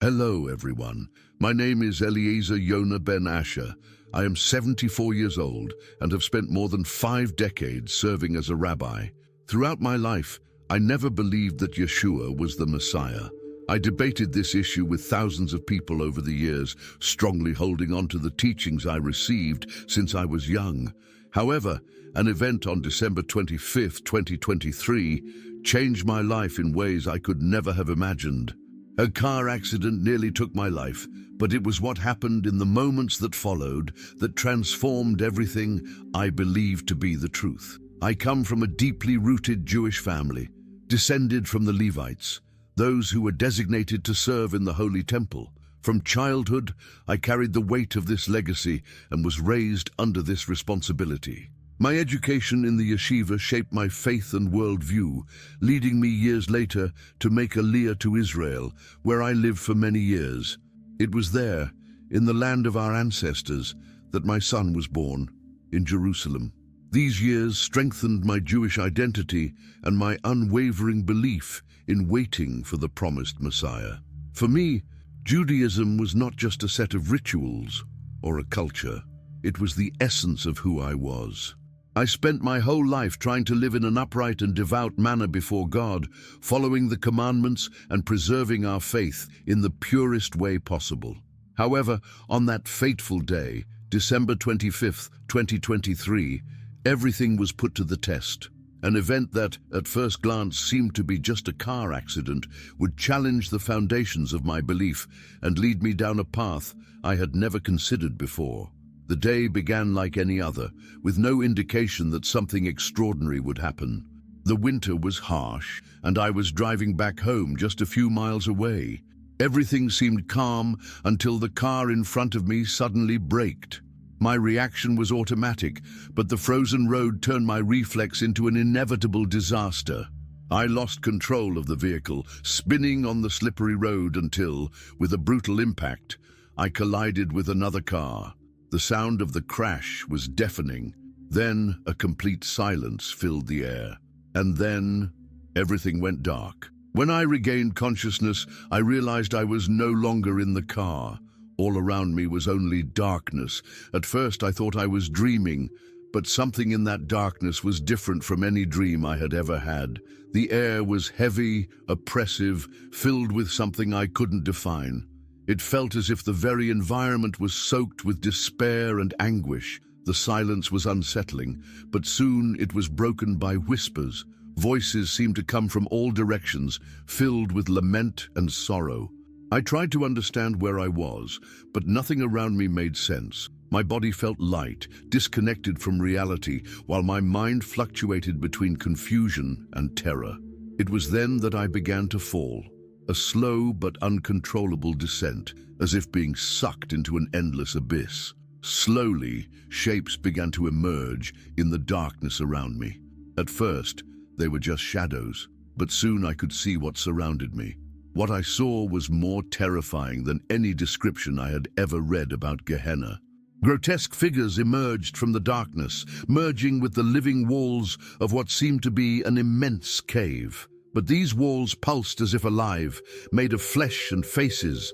Hello, everyone. My name is Eliezer Yonah Ben Asher. I am 74 years old and have spent more than 5 decades serving as a rabbi. Throughout my life, I never believed that Yeshua was the Messiah. I debated this issue with thousands of people over the years, strongly holding on to the teachings I received since I was young. However, an event on December 25, 2023, changed my life in ways I could never have imagined. A car accident nearly took my life, but it was what happened in the moments that followed that transformed everything I believed to be the truth. I come from a deeply rooted Jewish family, descended from the Levites, those who were designated to serve in the Holy Temple. From childhood, I carried the weight of this legacy and was raised under this responsibility. My education in the yeshiva shaped my faith and worldview, leading me years later to make Aliyah to Israel, where I lived for many years. It was there, in the land of our ancestors, that my son was born, in Jerusalem. These years strengthened my Jewish identity and my unwavering belief in waiting for the promised Messiah. For me, Judaism was not just a set of rituals or a culture. It was the essence of who I was. I spent my whole life trying to live in an upright and devout manner before God, following the commandments and preserving our faith in the purest way possible. However, on that fateful day, December 25th, 2023, everything was put to the test. An event that, at first glance, seemed to be just a car accident would challenge the foundations of my belief and lead me down a path I had never considered before. The day began like any other, with no indication that something extraordinary would happen. The winter was harsh, and I was driving back home just a few miles away. Everything seemed calm until the car in front of me suddenly braked. My reaction was automatic, but the frozen road turned my reflex into an inevitable disaster. I lost control of the vehicle, spinning on the slippery road until, with a brutal impact, I collided with another car. The sound of the crash was deafening. Then a complete silence filled the air. And then everything went dark. When I regained consciousness, I realized I was no longer in the car. All around me was only darkness. At first I thought I was dreaming, but something in that darkness was different from any dream I had ever had. The air was heavy, oppressive, filled with something I couldn't define. It felt as if the very environment was soaked with despair and anguish. The silence was unsettling, but soon it was broken by whispers. Voices seemed to come from all directions, filled with lament and sorrow. I tried to understand where I was, but nothing around me made sense. My body felt light, disconnected from reality, while my mind fluctuated between confusion and terror. It was then that I began to fall. A slow but uncontrollable descent, as if being sucked into an endless abyss. Slowly, shapes began to emerge in the darkness around me. At first, they were just shadows, but soon I could see what surrounded me. What I saw was more terrifying than any description I had ever read about Gehenna. Grotesque figures emerged from the darkness, merging with the living walls of what seemed to be an immense cave. But these walls pulsed as if alive, made of flesh and faces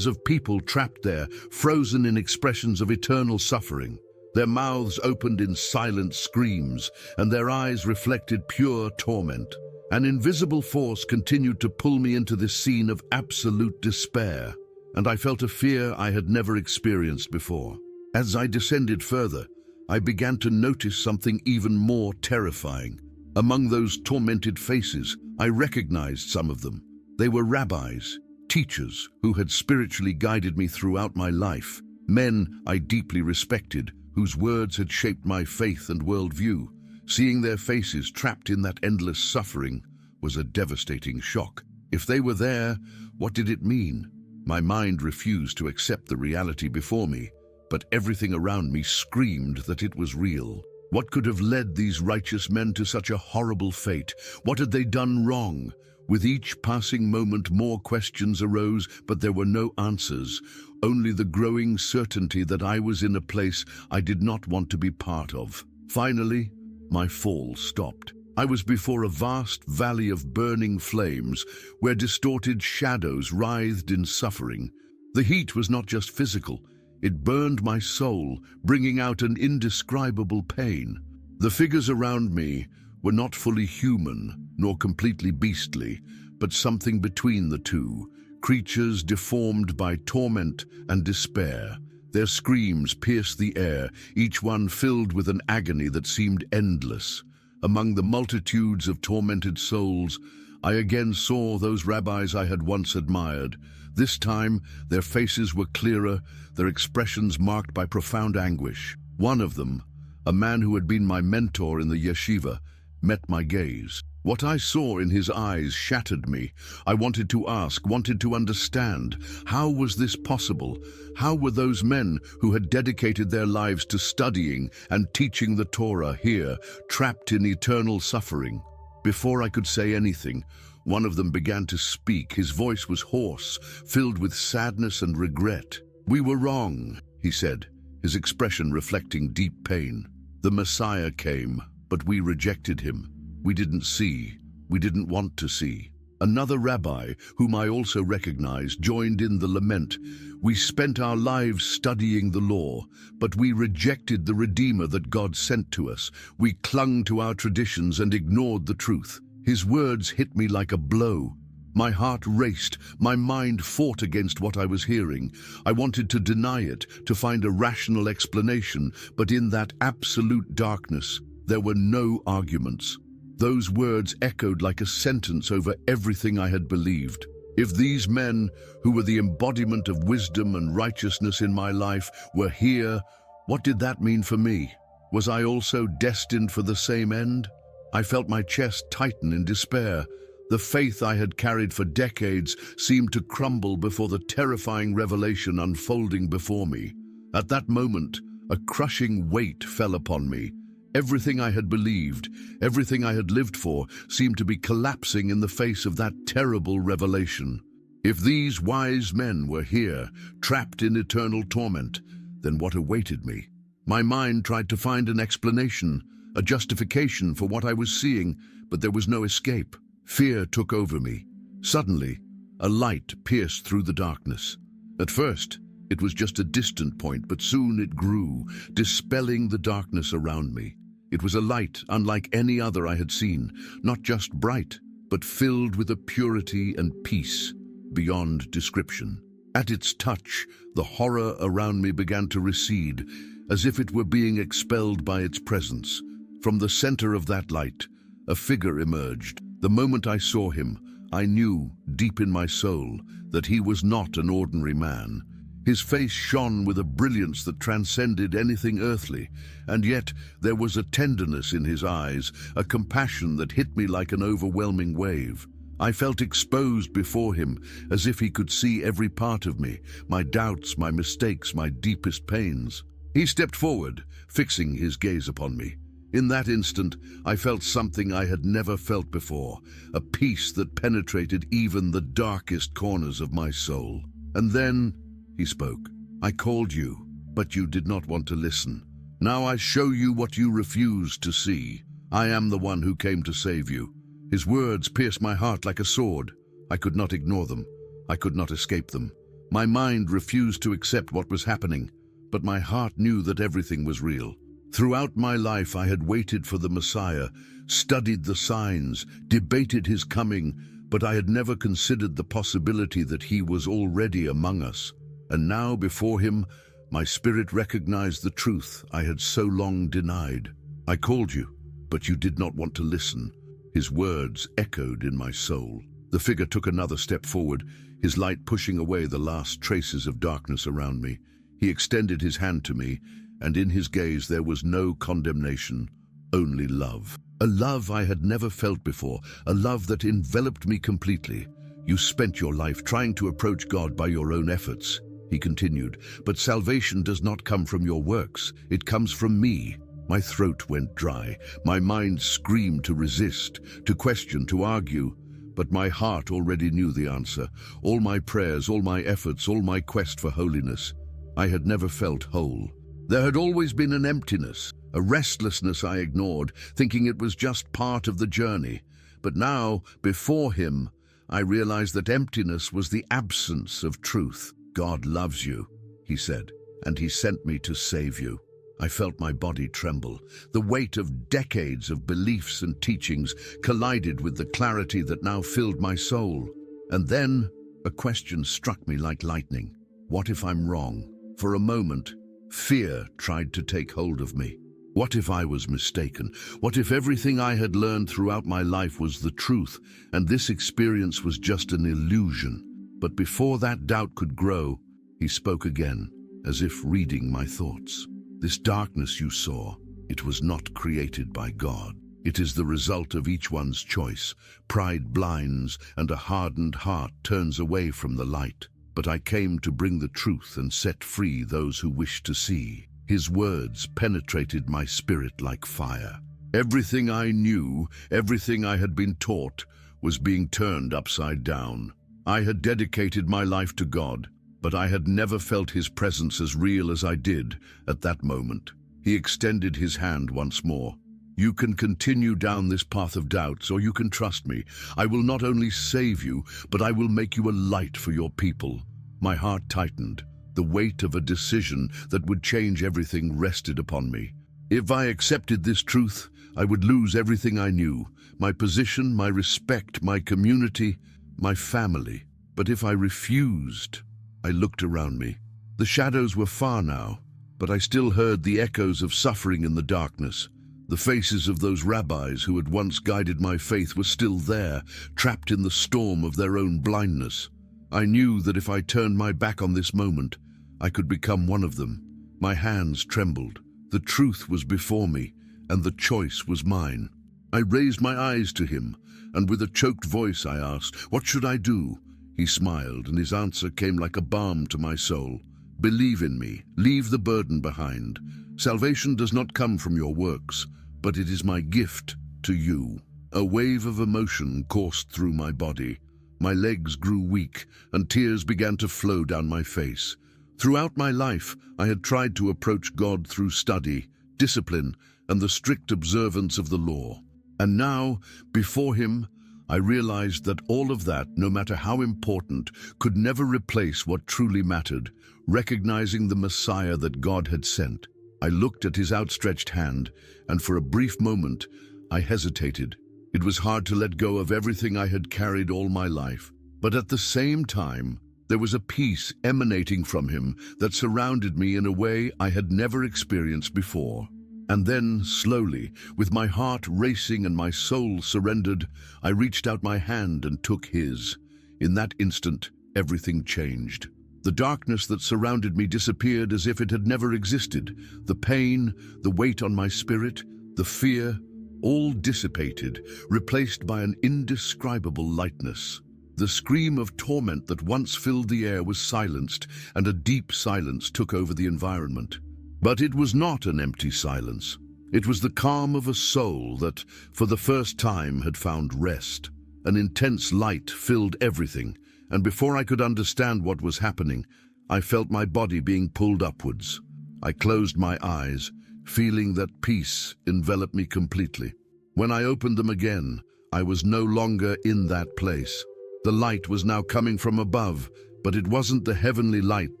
of people trapped there, frozen in expressions of eternal suffering. Their mouths opened in silent screams, and their eyes reflected pure torment. An invisible force continued to pull me into this scene of absolute despair, and I felt a fear I had never experienced before. As I descended further, I began to notice something even more terrifying. Among those tormented faces, I recognized some of them. They were rabbis, teachers who had spiritually guided me throughout my life, men I deeply respected, whose words had shaped my faith and worldview. Seeing their faces trapped in that endless suffering was a devastating shock. If they were there, what did it mean? My mind refused to accept the reality before me, but everything around me screamed that it was real. What could have led these righteous men to such a horrible fate? What had they done wrong? With each passing moment, more questions arose, but there were no answers, only the growing certainty that I was in a place I did not want to be part of. Finally, my fall stopped. I was before a vast valley of burning flames where distorted shadows writhed in suffering. The heat was not just physical, it burned my soul, bringing out an indescribable pain. The figures around me were not fully human, nor completely beastly, but something between the two, creatures deformed by torment and despair. Their screams pierced the air, each one filled with an agony that seemed endless. Among the multitudes of tormented souls, I again saw those rabbis I had once admired. This time, their faces were clearer, their expressions marked by profound anguish. One of them, a man who had been my mentor in the yeshiva, met my gaze. What I saw in his eyes shattered me. I wanted to ask, wanted to understand. How was this possible? How were those men who had dedicated their lives to studying and teaching the Torah here, trapped in eternal suffering? Before I could say anything, one of them began to speak. His voice was hoarse, filled with sadness and regret. "We were wrong," he said, his expression reflecting deep pain. "The Messiah came, but we rejected him. We didn't see. We didn't want to see." Another rabbi, whom I also recognized, joined in the lament. "We spent our lives studying the law, but we rejected the Redeemer that God sent to us. We clung to our traditions and ignored the truth." His words hit me like a blow. My heart raced, my mind fought against what I was hearing. I wanted to deny it, to find a rational explanation, but in that absolute darkness, there were no arguments. Those words echoed like a sentence over everything I had believed. If these men, who were the embodiment of wisdom and righteousness in my life, were here, what did that mean for me? Was I also destined for the same end? I felt my chest tighten in despair. The faith I had carried for decades seemed to crumble before the terrifying revelation unfolding before me. At that moment, a crushing weight fell upon me. Everything I had believed, everything I had lived for, seemed to be collapsing in the face of that terrible revelation. If these wise men were here, trapped in eternal torment, then what awaited me? My mind tried to find an explanation, a justification for what I was seeing, but there was no escape. Fear took over me. Suddenly, a light pierced through the darkness. At first, it was just a distant point, but soon it grew, dispelling the darkness around me. It was a light unlike any other I had seen, not just bright, but filled with a purity and peace beyond description. At its touch, the horror around me began to recede, as if it were being expelled by its presence. From the center of that light, a figure emerged. The moment I saw him, I knew, deep in my soul, that he was not an ordinary man. His face shone with a brilliance that transcended anything earthly, and yet there was a tenderness in his eyes, a compassion that hit me like an overwhelming wave. I felt exposed before him, as if he could see every part of me, my doubts, my mistakes, my deepest pains. He stepped forward, fixing his gaze upon me. In that instant, I felt something I had never felt before, a peace that penetrated even the darkest corners of my soul. And then he spoke. "I called you, but you did not want to listen. Now I show you what you refused to see. I am the one who came to save you." His words pierced my heart like a sword. I could not ignore them. I could not escape them. My mind refused to accept what was happening, but my heart knew that everything was real. Throughout my life, I had waited for the Messiah, studied the signs, debated his coming, but I had never considered the possibility that he was already among us. And now, before him, my spirit recognized the truth I had so long denied. "I called you, but you did not want to listen." His words echoed in my soul. The figure took another step forward, his light pushing away the last traces of darkness around me. He extended his hand to me, and in his gaze there was no condemnation, only love. A love I had never felt before, a love that enveloped me completely. "You spent your life trying to approach God by your own efforts," he continued, "but salvation does not come from your works, it comes from me." My throat went dry, my mind screamed to resist, to question, to argue, but my heart already knew the answer. All my prayers, all my efforts, all my quest for holiness, I had never felt whole. There had always been an emptiness, a restlessness I ignored, thinking it was just part of the journey. But now, before him, I realized that emptiness was the absence of truth. "God loves you," he said, "and he sent me to save you." I felt my body tremble. The weight of decades of beliefs and teachings collided with the clarity that now filled my soul. And then a question struck me like lightning. What if I'm wrong? For a moment, fear tried to take hold of me. What if I was mistaken? What if everything I had learned throughout my life was the truth, and this experience was just an illusion? But before that doubt could grow, he spoke again, as if reading my thoughts. "This darkness you saw, it was not created by God. It is the result of each one's choice. Pride blinds, and a hardened heart turns away from the light. But I came to bring the truth and set free those who wish to see." His words penetrated my spirit like fire. Everything I knew, everything I had been taught, was being turned upside down. I had dedicated my life to God, but I had never felt his presence as real as I did at that moment. He extended his hand once more. "You can continue down this path of doubts, or you can trust me. I will not only save you, but I will make you a light for your people." My heart tightened. The weight of a decision that would change everything rested upon me. If I accepted this truth, I would lose everything I knew: my position, my respect, my community, my family. But if I refused, I looked around me. The shadows were far now, but I still heard the echoes of suffering in the darkness. The faces of those rabbis who had once guided my faith were still there, trapped in the storm of their own blindness. I knew that if I turned my back on this moment, I could become one of them. My hands trembled. The truth was before me, and the choice was mine. I raised my eyes to him, and with a choked voice I asked, "What should I do?" He smiled, and his answer came like a balm to my soul. "Believe in me. Leave the burden behind. Salvation does not come from your works, but it is my gift to you." A wave of emotion coursed through my body. My legs grew weak, and tears began to flow down my face. Throughout my life, I had tried to approach God through study, discipline, and the strict observance of the law. And now, before him, I realized that all of that, no matter how important, could never replace what truly mattered: recognizing the Messiah that God had sent. I looked at his outstretched hand, and for a brief moment, I hesitated. It was hard to let go of everything I had carried all my life. But at the same time, there was a peace emanating from him that surrounded me in a way I had never experienced before. And then, slowly, with my heart racing and my soul surrendered, I reached out my hand and took his. In that instant, everything changed. The darkness that surrounded me disappeared as if it had never existed. The pain, the weight on my spirit, the fear, all dissipated, replaced by an indescribable lightness. The scream of torment that once filled the air was silenced, and a deep silence took over the environment. But it was not an empty silence. It was the calm of a soul that, for the first time, had found rest. An intense light filled everything, and before I could understand what was happening, I felt my body being pulled upwards. I closed my eyes, feeling that peace enveloped me completely. When I opened them again, I was no longer in that place. The light was now coming from above, but it wasn't the heavenly light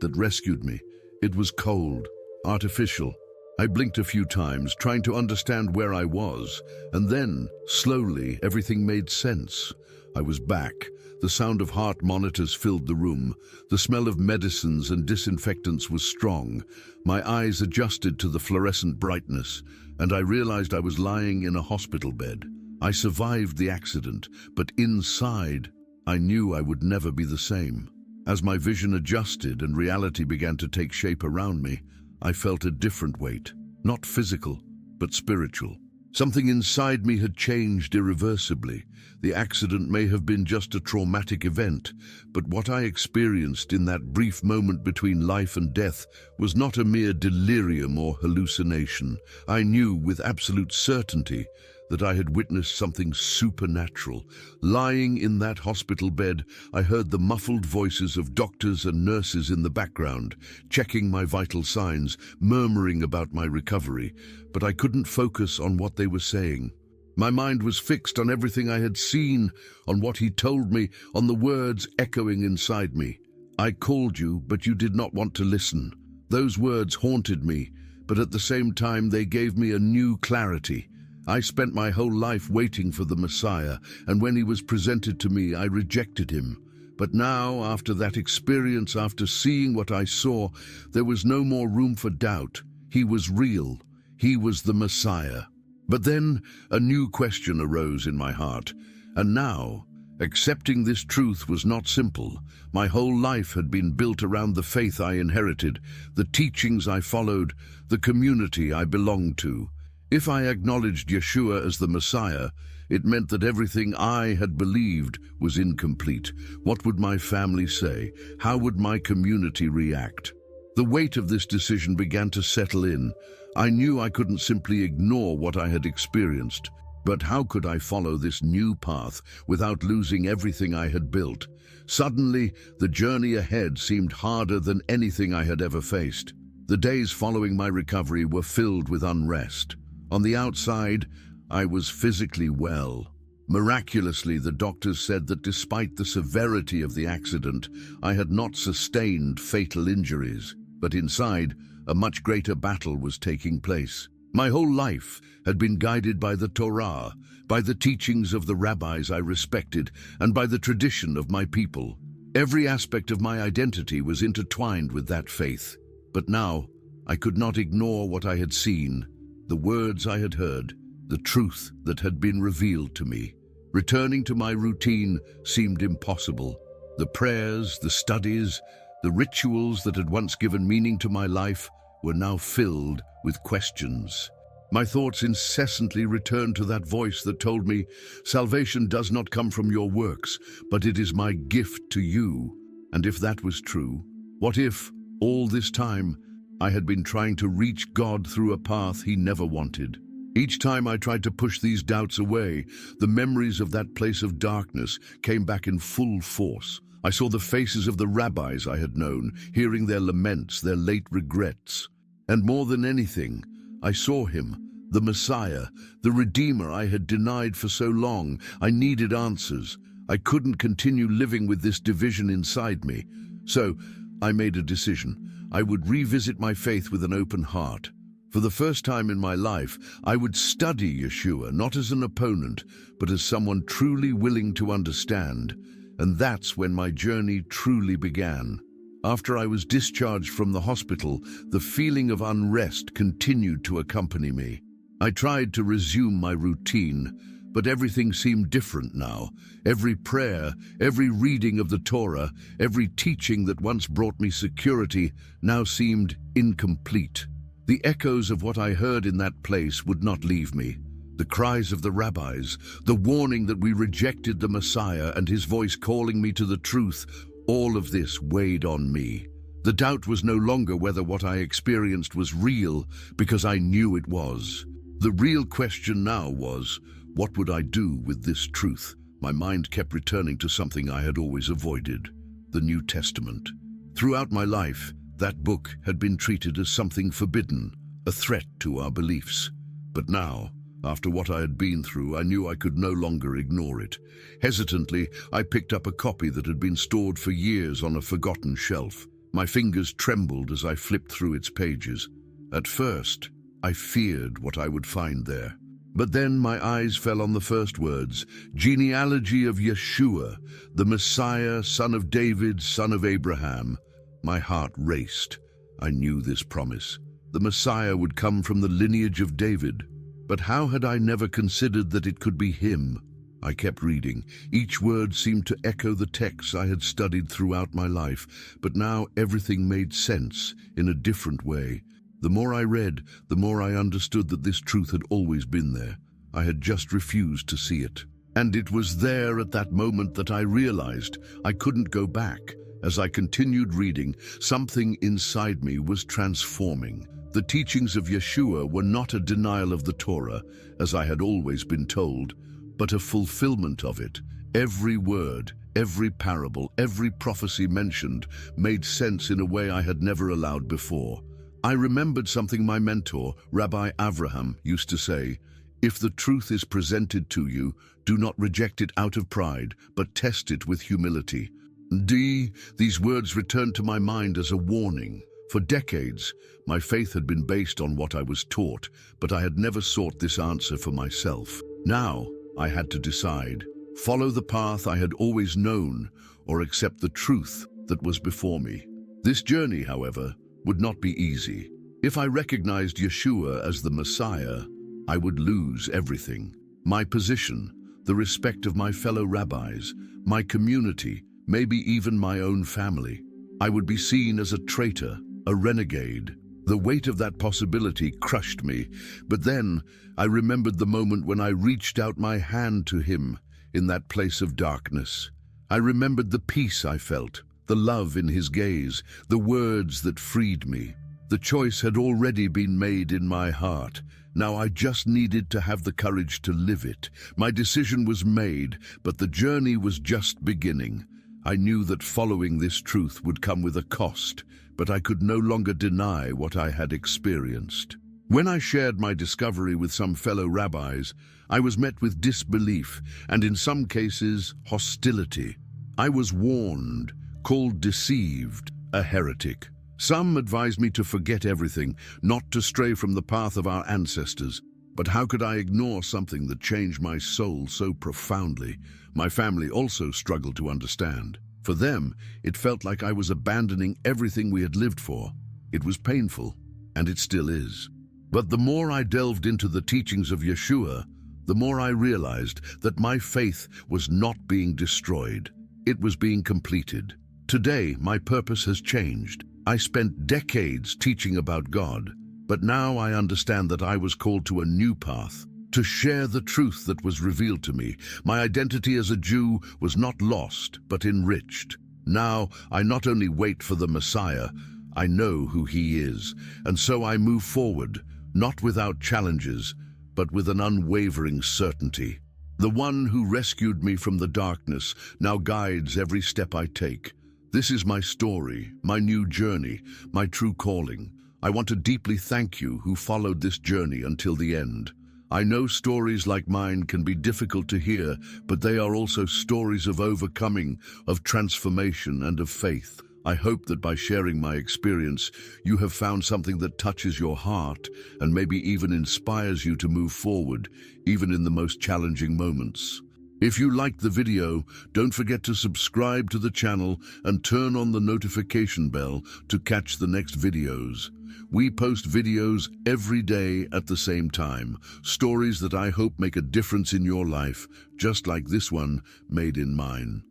that rescued me. It was cold, artificial. I blinked a few times, trying to understand where I was, and then, slowly, everything made sense. I was back. The sound of heart monitors filled the room. The smell of medicines and disinfectants was strong. My eyes adjusted to the fluorescent brightness, and I realized I was lying in a hospital bed. I survived the accident, but inside, I knew I would never be the same. As my vision adjusted and reality began to take shape around me, I felt a different weight, not physical, but spiritual. Something inside me had changed irreversibly. The accident may have been just a traumatic event, but what I experienced in that brief moment between life and death was not a mere delirium or hallucination. I knew with absolute certainty that I had witnessed something supernatural. Lying in that hospital bed, I heard the muffled voices of doctors and nurses in the background, checking my vital signs, murmuring about my recovery, but I couldn't focus on what they were saying. My mind was fixed on everything I had seen, on what he told me, on the words echoing inside me. "I called you, but you did not want to listen." Those words haunted me, but at the same time they gave me a new clarity. I spent my whole life waiting for the Messiah, and when he was presented to me, I rejected him. But now, after that experience, after seeing what I saw, there was no more room for doubt. He was real. He was the Messiah. But then a new question arose in my heart, and now, accepting this truth was not simple. My whole life had been built around the faith I inherited, the teachings I followed, the community I belonged to. If I acknowledged Yeshua as the Messiah, it meant that everything I had believed was incomplete. What would my family say? How would my community react? The weight of this decision began to settle in. I knew I couldn't simply ignore what I had experienced. But how could I follow this new path without losing everything I had built? Suddenly, the journey ahead seemed harder than anything I had ever faced. The days following my recovery were filled with unrest. On the outside, I was physically well. Miraculously, the doctors said that despite the severity of the accident, I had not sustained fatal injuries. But inside, a much greater battle was taking place. My whole life had been guided by the Torah, by the teachings of the rabbis I respected, and by the tradition of my people. Every aspect of my identity was intertwined with that faith. But now, I could not ignore what I had seen, the words I had heard, the truth that had been revealed to me. Returning to my routine seemed impossible. The prayers, the studies, the rituals that had once given meaning to my life were now filled with questions. My thoughts incessantly returned to that voice that told me, "Salvation does not come from your works, but it is my gift to you." And if that was true, what if, all this time, I had been trying to reach God through a path he never wanted? Each time I tried to push these doubts away, the memories of that place of darkness came back in full force. I saw the faces of the rabbis I had known, hearing their laments, their late regrets. And more than anything, I saw him, the Messiah, the Redeemer I had denied for so long. I needed answers. I couldn't continue living with this division inside me. So I made a decision. I would revisit my faith with an open heart. For the first time in my life, I would study Yeshua, not as an opponent, but as someone truly willing to understand. And that's when my journey truly began. After I was discharged from the hospital, the feeling of unrest continued to accompany me. I tried to resume my routine, but everything seemed different now. Every prayer, every reading of the Torah, every teaching that once brought me security now seemed incomplete. The echoes of what I heard in that place would not leave me. The cries of the rabbis, the warning that we rejected the Messiah and his voice calling me to the truth, all of this weighed on me. The doubt was no longer whether what I experienced was real, because I knew it was. The real question now was, what would I do with this truth? My mind kept returning to something I had always avoided, the New Testament. Throughout my life, that book had been treated as something forbidden, a threat to our beliefs. But now, after what I had been through, I knew I could no longer ignore it. Hesitantly, I picked up a copy that had been stored for years on a forgotten shelf. My fingers trembled as I flipped through its pages. At first, I feared what I would find there. But then my eyes fell on the first words, genealogy of Yeshua, the Messiah, son of David, son of Abraham. My heart raced. I knew this promise. The Messiah would come from the lineage of David. But how had I never considered that it could be him? I kept reading. Each word seemed to echo the texts I had studied throughout my life, but now everything made sense in a different way. The more I read, the more I understood that this truth had always been there. I had just refused to see it. And it was there at that moment that I realized I couldn't go back. As I continued reading, something inside me was transforming. The teachings of Yeshua were not a denial of the Torah, as I had always been told, but a fulfillment of it. Every word, every parable, every prophecy mentioned made sense in a way I had never allowed before. I remembered something my mentor, Rabbi Avraham, used to say: "If the truth is presented to you, do not reject it out of pride, but test it with humility." These words returned to my mind as a warning. For decades, my faith had been based on what I was taught, but I had never sought this answer for myself. Now, I had to decide: follow the path I had always known, or accept the truth that was before me. This journey, however, would not be easy. If I recognized Yeshua as the Messiah, I would lose everything. My position, the respect of my fellow rabbis, my community, maybe even my own family. I would be seen as a traitor, a renegade. The weight of that possibility crushed me, but then I remembered the moment when I reached out my hand to him in that place of darkness. I remembered the peace I felt, the love in his gaze, the words that freed me. The choice had already been made in my heart. Now I just needed to have the courage to live it. My decision was made, but the journey was just beginning. I knew that following this truth would come with a cost, but I could no longer deny what I had experienced. When I shared my discovery with some fellow rabbis, I was met with disbelief and, in some cases, hostility. I was warned, called deceived, a heretic. Some advised me to forget everything, not to stray from the path of our ancestors. But how could I ignore something that changed my soul so profoundly? My family also struggled to understand. For them, it felt like I was abandoning everything we had lived for. It was painful, and it still is. But the more I delved into the teachings of Yeshua, the more I realized that my faith was not being destroyed. It was being completed. Today, my purpose has changed. I spent decades teaching about God, but now I understand that I was called to a new path, to share the truth that was revealed to me. My identity as a Jew was not lost, but enriched. Now, I not only wait for the Messiah, I know who he is, and so I move forward, not without challenges, but with an unwavering certainty. The one who rescued me from the darkness now guides every step I take. This is my story, my new journey, my true calling. I want to deeply thank you who followed this journey until the end. I know stories like mine can be difficult to hear, but they are also stories of overcoming, of transformation, and of faith. I hope that by sharing my experience, you have found something that touches your heart and maybe even inspires you to move forward, even in the most challenging moments. If you liked the video, don't forget to subscribe to the channel and turn on the notification bell to catch the next videos. We post videos every day at the same time, stories that I hope make a difference in your life, just like this one made in mine.